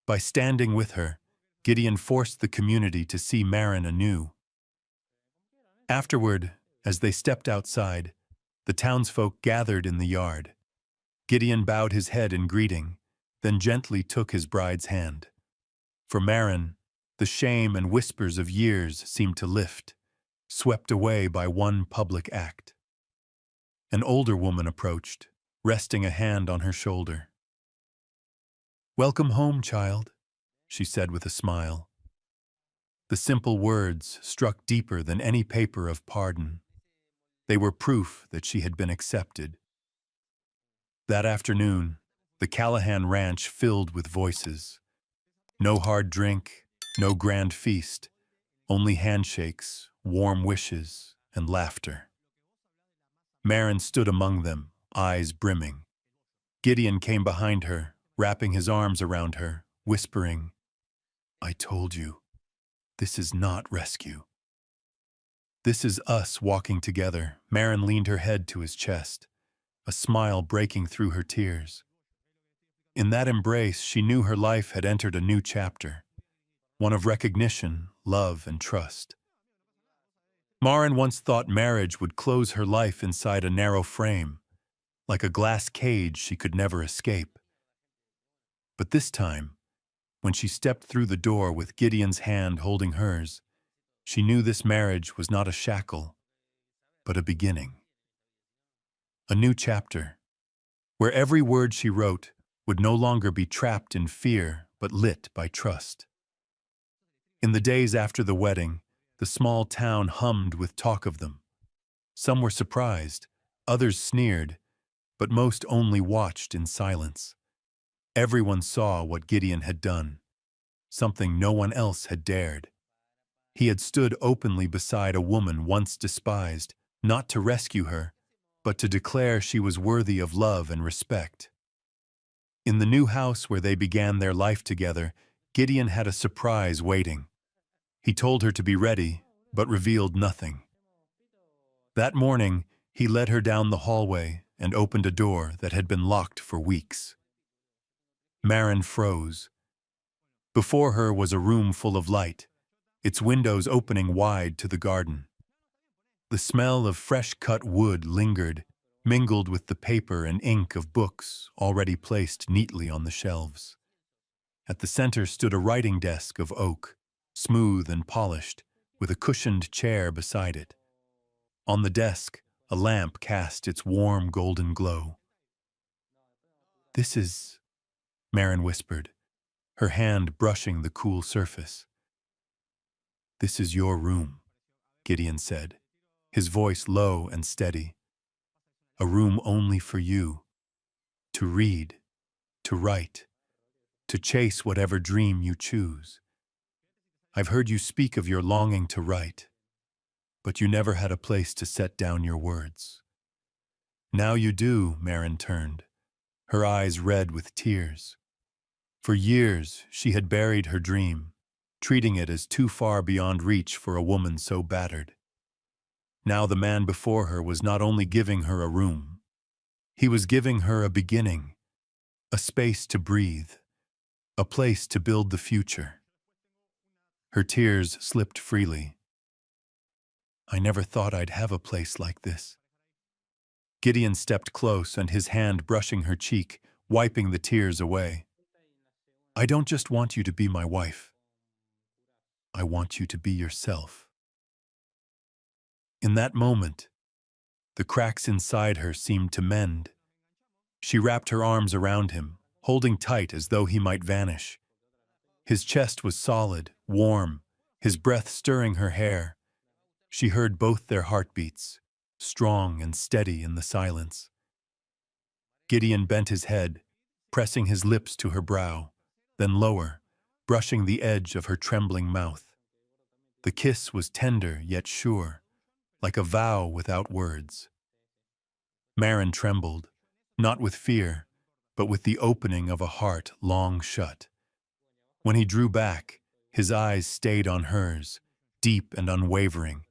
S1: By standing with her, Gideon forced the community to see Marin anew. Afterward, as they stepped outside, the townsfolk gathered in the yard. Gideon bowed his head in greeting, then gently took his bride's hand. For Marin, the shame and whispers of years seemed to lift, swept away by one public act. An older woman approached, resting a hand on her shoulder. "Welcome home, child," she said with a smile. The simple words struck deeper than any paper of pardon. They were proof that she had been accepted. That afternoon, the Callahan Ranch filled with voices. No hard drink, no grand feast, only handshakes, warm wishes, and laughter. Marin stood among them, eyes brimming. Gideon came behind her, wrapping his arms around her, whispering, "I told you, this is not rescue. This is us walking together." Marin leaned her head to his chest, a smile breaking through her tears. In that embrace, she knew her life had entered a new chapter, one of recognition, love, and trust. Marin once thought marriage would close her life inside a narrow frame, like a glass cage she could never escape. But this time, when she stepped through the door with Gideon's hand holding hers, she knew this marriage was not a shackle, but a beginning. A new chapter, where every word she wrote would no longer be trapped in fear, but lit by trust. In the days after the wedding, the small town hummed with talk of them. Some were surprised, others sneered, but most only watched in silence. Everyone saw what Gideon had done, something no one else had dared. He had stood openly beside a woman once despised, not to rescue her, but to declare she was worthy of love and respect. In the new house where they began their life together, Gideon had a surprise waiting. He told her to be ready, but revealed nothing. That morning, he led her down the hallway and opened a door that had been locked for weeks. Marin froze. Before her was a room full of light, its windows opening wide to the garden. The smell of fresh-cut wood lingered, mingled with the paper and ink of books already placed neatly on the shelves. At the center stood a writing desk of oak, smooth and polished, with a cushioned chair beside it. On the desk, a lamp cast its warm golden glow. "This is," Marin whispered, her hand brushing the cool surface. "This is your room," Gideon said, his voice low and steady. "A room only for you, to read, to write, to chase whatever dream you choose. I've heard you speak of your longing to write, but you never had a place to set down your words. Now you do." Marin turned, her eyes red with tears. For years, she had buried her dream, treating it as too far beyond reach for a woman so battered. Now the man before her was not only giving her a room, he was giving her a beginning, a space to breathe, a place to build the future. Her tears slipped freely. "I never thought I'd have a place like this." Gideon stepped close and his hand brushing her cheek, wiping the tears away. "I don't just want you to be my wife. I want you to be yourself." In that moment, the cracks inside her seemed to mend. She wrapped her arms around him, holding tight as though he might vanish. His chest was solid, warm, his breath stirring her hair. She heard both their heartbeats, strong and steady in the silence. Gideon bent his head, pressing his lips to her brow, then lower, brushing the edge of her trembling mouth. The kiss was tender yet sure, like a vow without words. Marin trembled, not with fear, but with the opening of a heart long shut. When he drew back, his eyes stayed on hers, deep and unwavering,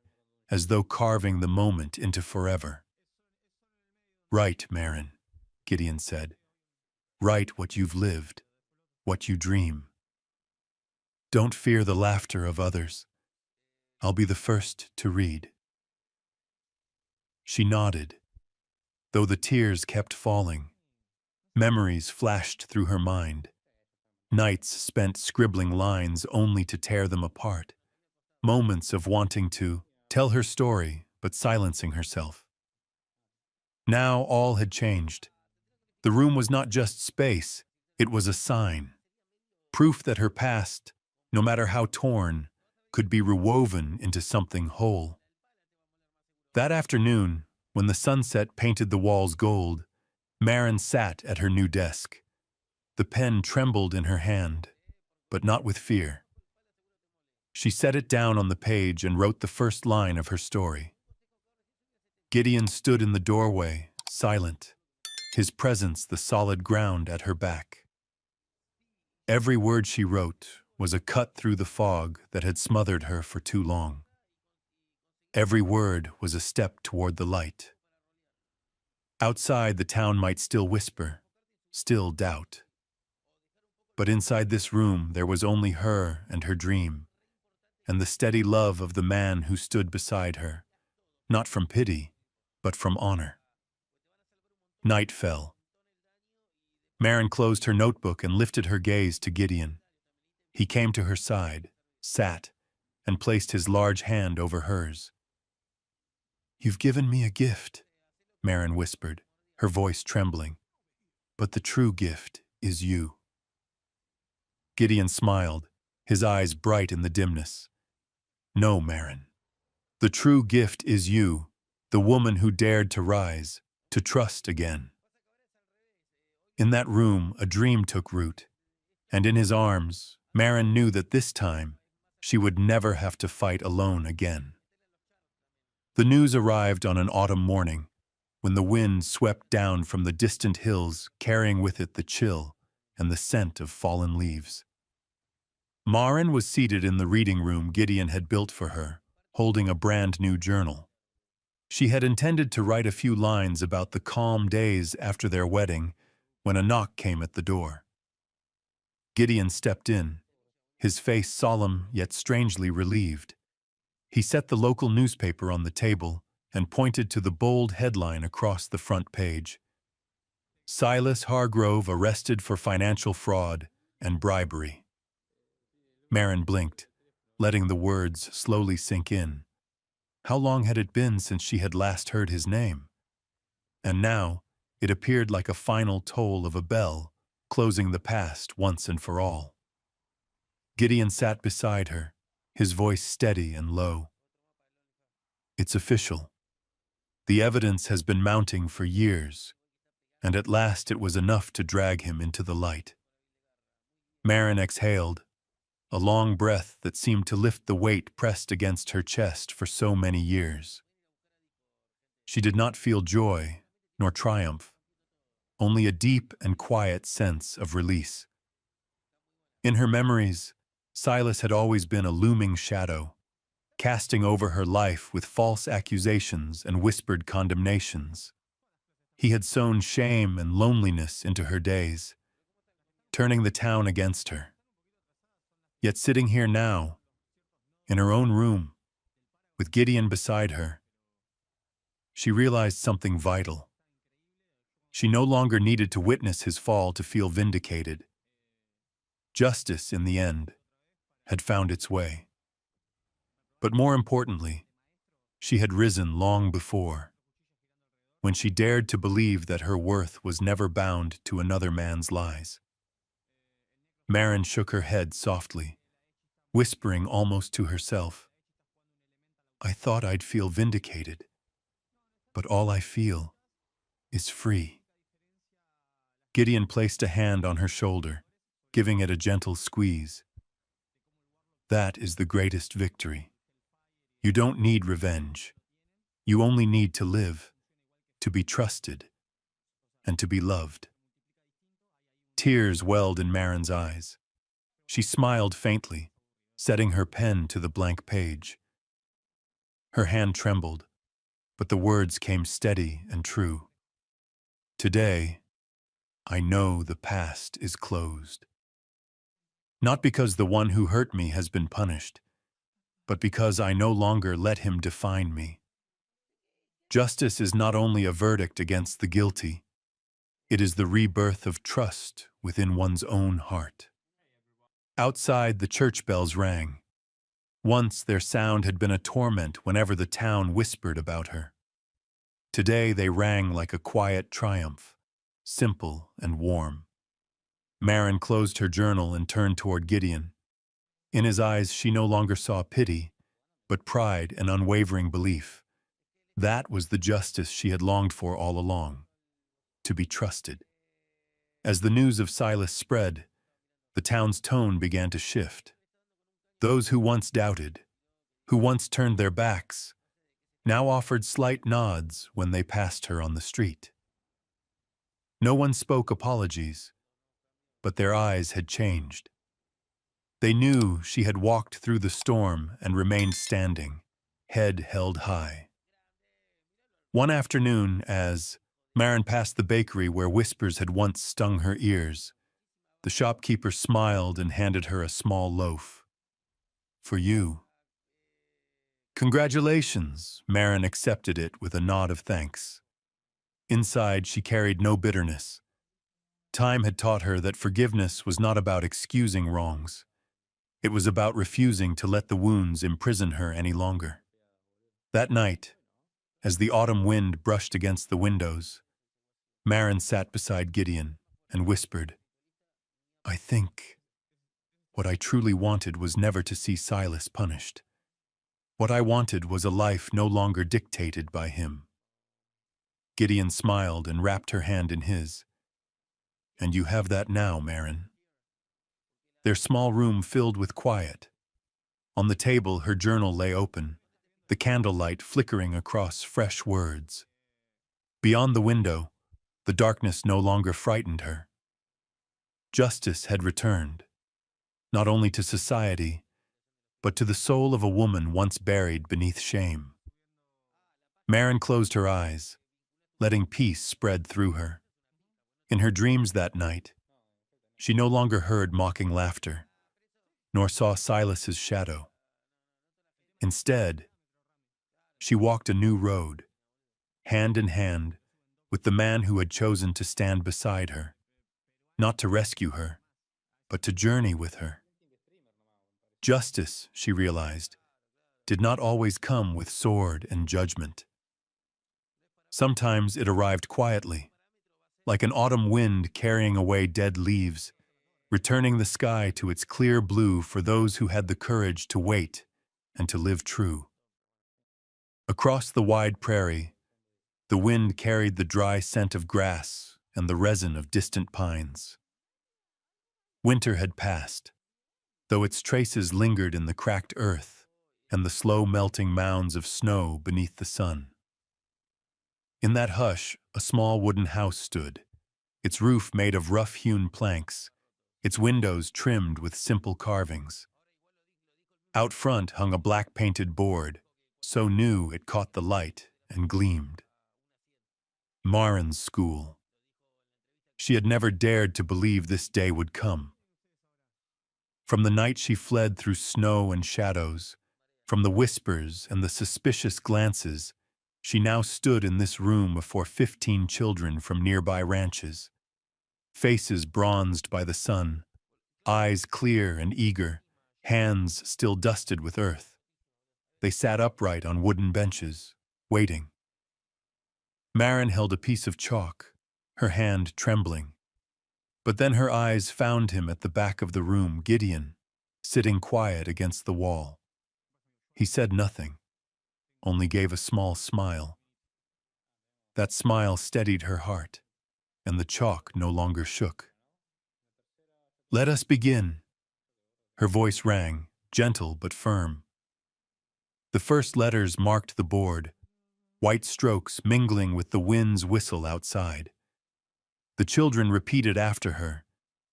S1: as though carving the moment into forever. "Write, Marin," Gideon said. "Write what you've lived, what you dream. Don't fear the laughter of others. I'll be the first to read." She nodded, though the tears kept falling. Memories flashed through her mind. Nights spent scribbling lines only to tear them apart. Moments of wanting to tell her story, but silencing herself. Now all had changed. The room was not just space, it was a sign. Proof that her past, no matter how torn, could be rewoven into something whole. That afternoon, when the sunset painted the walls gold, Maren sat at her new desk. The pen trembled in her hand, but not with fear. She set it down on the page and wrote the first line of her story. Gideon stood in the doorway, silent, his presence the solid ground at her back. Every word she wrote was a cut through the fog that had smothered her for too long. Every word was a step toward the light. Outside, the town might still whisper, still doubt. But inside this room, there was only her and her dream, and the steady love of the man who stood beside her, not from pity, but from honor. Night fell. Maren closed her notebook and lifted her gaze to Gideon. He came to her side, sat, and placed his large hand over hers. "You've given me a gift," Maren whispered, her voice trembling. "But the true gift is you." Gideon smiled, his eyes bright in the dimness. "No, Maren. The true gift is you, the woman who dared to rise, to trust again." In that room, a dream took root, and in his arms, Maren knew that this time, she would never have to fight alone again. The news arrived on an autumn morning, when the wind swept down from the distant hills, carrying with it the chill and the scent of fallen leaves. Maren was seated in the reading room Gideon had built for her, holding a brand new journal. She had intended to write a few lines about the calm days after their wedding, when a knock came at the door. Gideon stepped in, his face solemn yet strangely relieved. He set the local newspaper on the table and pointed to the bold headline across the front page. "Silas Hargrove arrested for financial fraud and bribery." Maren blinked, letting the words slowly sink in. How long had it been since she had last heard his name? And now, it appeared like a final toll of a bell, closing the past once and for all. Gideon sat beside her, his voice steady and low. "It's official. The evidence has been mounting for years, and at last it was enough to drag him into the light." Maren exhaled, a long breath that seemed to lift the weight pressed against her chest for so many years. She did not feel joy nor triumph, only a deep and quiet sense of release. In her memories, Silas had always been a looming shadow, casting over her life with false accusations and whispered condemnations. He had sown shame and loneliness into her days, turning the town against her. Yet sitting here now, in her own room, with Gideon beside her, she realized something vital. She no longer needed to witness his fall to feel vindicated. Justice, in the end, had found its way. But more importantly, she had risen long before, when she dared to believe that her worth was never bound to another man's lies. Maren shook her head softly, whispering almost to herself, "I thought I'd feel vindicated, but all I feel is free." Gideon placed a hand on her shoulder, giving it a gentle squeeze. "That is the greatest victory. You don't need revenge. You only need to live, to be trusted, and to be loved." Tears welled in Maren's eyes. She smiled faintly, setting her pen to the blank page. Her hand trembled, but the words came steady and true. "Today, I know the past is closed. Not because the one who hurt me has been punished, but because I no longer let him define me. Justice is not only a verdict against the guilty, it is the rebirth of trust within one's own heart." Outside, the church bells rang. Once their sound had been a torment whenever the town whispered about her. Today they rang like a quiet triumph, simple and warm. Maren closed her journal and turned toward Gideon. In his eyes she no longer saw pity, but pride and unwavering belief. That was the justice she had longed for all along. to be trusted. As the news of Silas spread, the town's tone began to shift. Those who once doubted, who once turned their backs, now offered slight nods when they passed her on the street. No one spoke apologies, but their eyes had changed. They knew she had walked through the storm and remained standing, head held high. One afternoon, as Marin passed the bakery where whispers had once stung her ears, the shopkeeper smiled and handed her a small loaf. "For you." "Congratulations," Marin accepted it with a nod of thanks. Inside, she carried no bitterness. Time had taught her that forgiveness was not about excusing wrongs. It was about refusing to let the wounds imprison her any longer. That night, as the autumn wind brushed against the windows, Marin sat beside Gideon and whispered, "I think what I truly wanted was never to see Silas punished. What I wanted was a life no longer dictated by him." Gideon smiled and wrapped her hand in his. "And you have that now, Marin." Their small room filled with quiet. On the table, her journal lay open, the candlelight flickering across fresh words. Beyond the window, the darkness no longer frightened her. Justice had returned, not only to society, but to the soul of a woman once buried beneath shame. Marin closed her eyes, letting peace spread through her. In her dreams that night, she no longer heard mocking laughter, nor saw Silas's shadow. Instead, she walked a new road, hand in hand with the man who had chosen to stand beside her, not to rescue her, but to journey with her. Justice, she realized, did not always come with sword and judgment. Sometimes it arrived quietly, like an autumn wind carrying away dead leaves, returning the sky to its clear blue for those who had the courage to wait and to live true. Across the wide prairie, the wind carried the dry scent of grass and the resin of distant pines. Winter had passed, though its traces lingered in the cracked earth and the slow melting mounds of snow beneath the sun. In that hush, a small wooden house stood, its roof made of rough-hewn planks, its windows trimmed with simple carvings. Out front hung a black-painted board, so new it caught the light and gleamed. Marin's school. She had never dared to believe this day would come. From the night she fled through snow and shadows, from the whispers and the suspicious glances, she now stood in this room before 15 children from nearby ranches. Faces bronzed by the sun, eyes clear and eager, hands still dusted with earth. They sat upright on wooden benches, waiting. Marin held a piece of chalk, her hand trembling. But then her eyes found him at the back of the room, Gideon, sitting quiet against the wall. He said nothing, only gave a small smile. That smile steadied her heart, and the chalk no longer shook. "Let us begin." Her voice rang, gentle but firm. The first letters marked the board, white strokes mingling with the wind's whistle outside. The children repeated after her,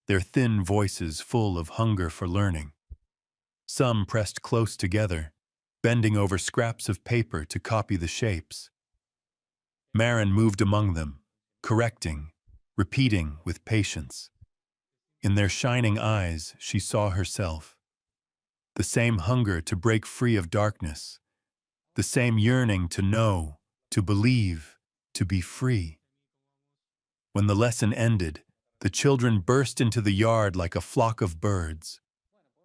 S1: their thin voices full of hunger for learning. Some pressed close together, bending over scraps of paper to copy the shapes. Marin moved among them, correcting, repeating with patience. In their shining eyes, she saw herself. The same hunger to break free of darkness, the same yearning to know, to believe, to be free. When the lesson ended, the children burst into the yard like a flock of birds.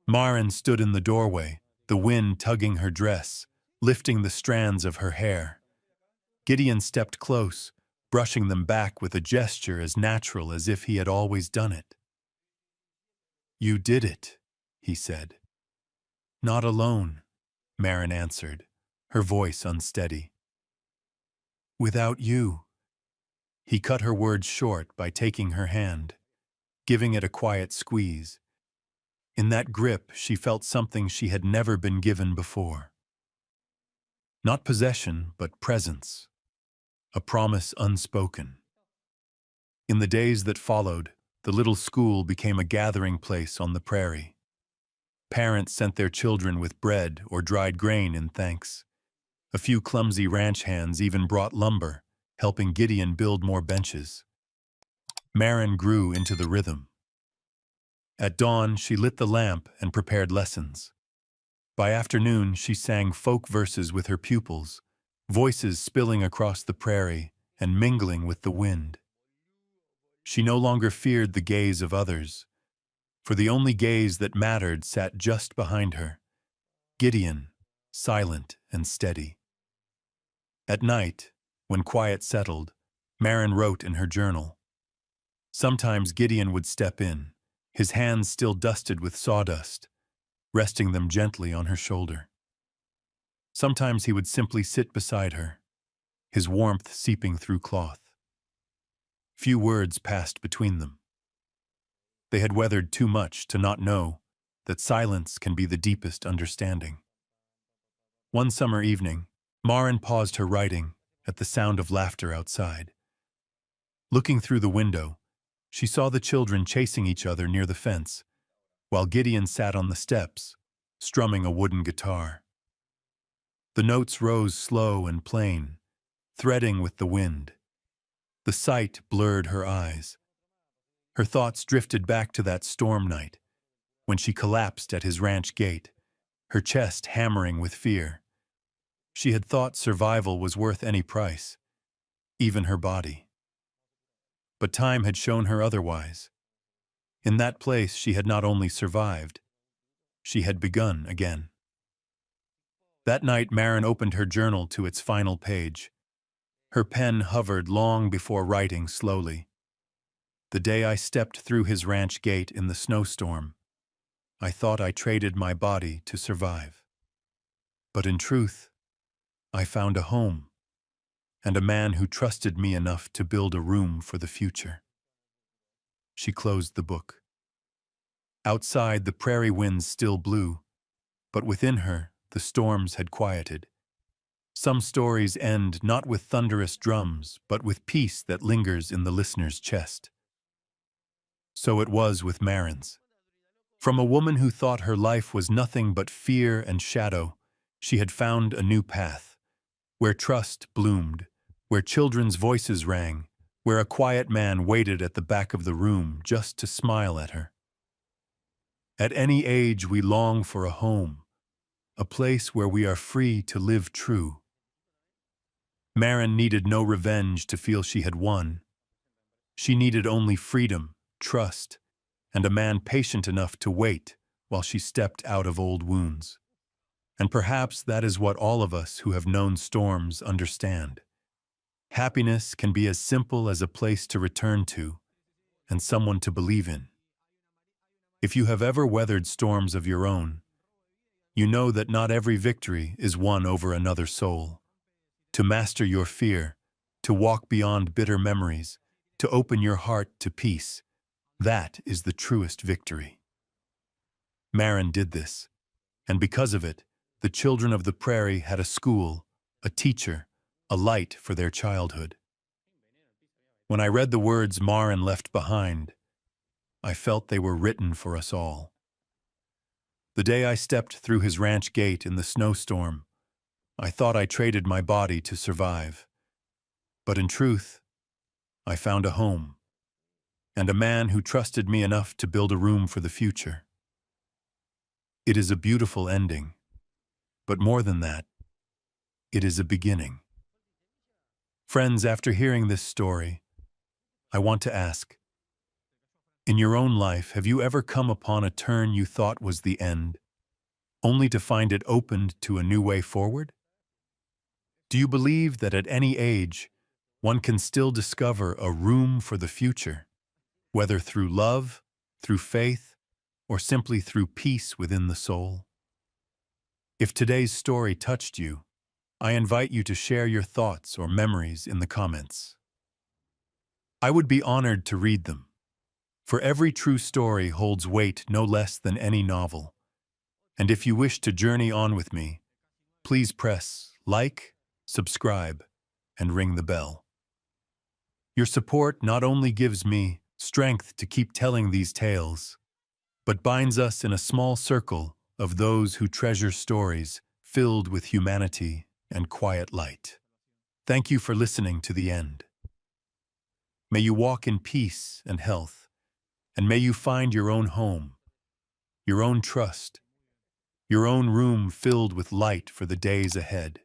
S1: Marin stood in the doorway, the wind tugging her dress, lifting the strands of her hair. Gideon stepped close, brushing them back with a gesture as natural as if he had always done it. "You did it," he said. "Not alone," Marin answered, her voice unsteady. "Without you, He cut her words short by taking her hand, giving it a quiet squeeze. In that grip, she felt something she had never been given before. Not possession, but presence, a promise unspoken. In the days that followed, the little school became a gathering place on the prairie. Parents sent their children with bread or dried grain in thanks. A few clumsy ranch hands even brought lumber, helping Gideon build more benches. Marin grew into the rhythm. At dawn, she lit the lamp and prepared lessons. By afternoon, she sang folk verses with her pupils, voices spilling across the prairie and mingling with the wind. She no longer feared the gaze of others, for the only gaze that mattered sat just behind her, Gideon, silent and steady. At night, when quiet settled, Marin wrote in her journal. Sometimes Gideon would step in, his hands still dusted with sawdust, resting them gently on her shoulder. Sometimes he would simply sit beside her, his warmth seeping through cloth. Few words passed between them. They had weathered too much to not know that silence can be the deepest understanding. One summer evening, Marin paused her writing at the sound of laughter outside. Looking through the window, she saw the children chasing each other near the fence, while Gideon sat on the steps, strumming a wooden guitar. The notes rose slow and plain, threading with the wind. The sight blurred her eyes. Her thoughts drifted back to that storm night, when she collapsed at his ranch gate, her chest hammering with fear. She had thought survival was worth any price, even her body. But time had shown her otherwise. In that place she had not only survived, she had begun again. That night Marin opened her journal to its final page. Her pen hovered long before writing slowly. The day I stepped through his ranch gate in the snowstorm, I thought I traded my body to survive. But in truth, I found a home, and a man who trusted me enough to build a room for the future. She closed the book. Outside, the prairie winds still blew, but within her, the storms had quieted. Some stories end not with thunderous drums, but with peace that lingers in the listener's chest. So it was with Marin's. From a woman who thought her life was nothing but fear and shadow, she had found a new path, where trust bloomed, where children's voices rang, where a quiet man waited at the back of the room just to smile at her. At any age we long for a home, a place where we are free to live true. Marin needed no revenge to feel she had won. She needed only freedom, trust, and a man patient enough to wait while she stepped out of old wounds. And perhaps that is what all of us who have known storms understand. Happiness can be as simple as a place to return to and someone to believe in. If you have ever weathered storms of your own, you know that not every victory is won over another soul. To master your fear, to walk beyond bitter memories, to open your heart to peace, that is the truest victory. Marin did this, and because of it, the children of the prairie had a school, a teacher, a light for their childhood. When I read the words Marin left behind, I felt they were written for us all. The day I stepped through his ranch gate in the snowstorm, I thought I traded my body to survive. But in truth, I found a home, and a man who trusted me enough to build a room for the future. It is a beautiful ending, but more than that, it is a beginning. Friends, after hearing this story, I want to ask, in your own life, have you ever come upon a turn you thought was the end, only to find it opened to a new way forward? Do you believe that at any age, one can still discover a room for the future, whether through love, through faith, or simply through peace within the soul? If today's story touched you, I invite you to share your thoughts or memories in the comments. I would be honored to read them, for every true story holds weight no less than any novel. And if you wish to journey on with me, please press like, subscribe, and ring the bell. Your support not only gives me strength to keep telling these tales, but binds us in a small circle of those who treasure stories filled with humanity and quiet light. Thank you for listening to the end. May you walk in peace and health, and may you find your own home, your own trust, your own room filled with light for the days ahead.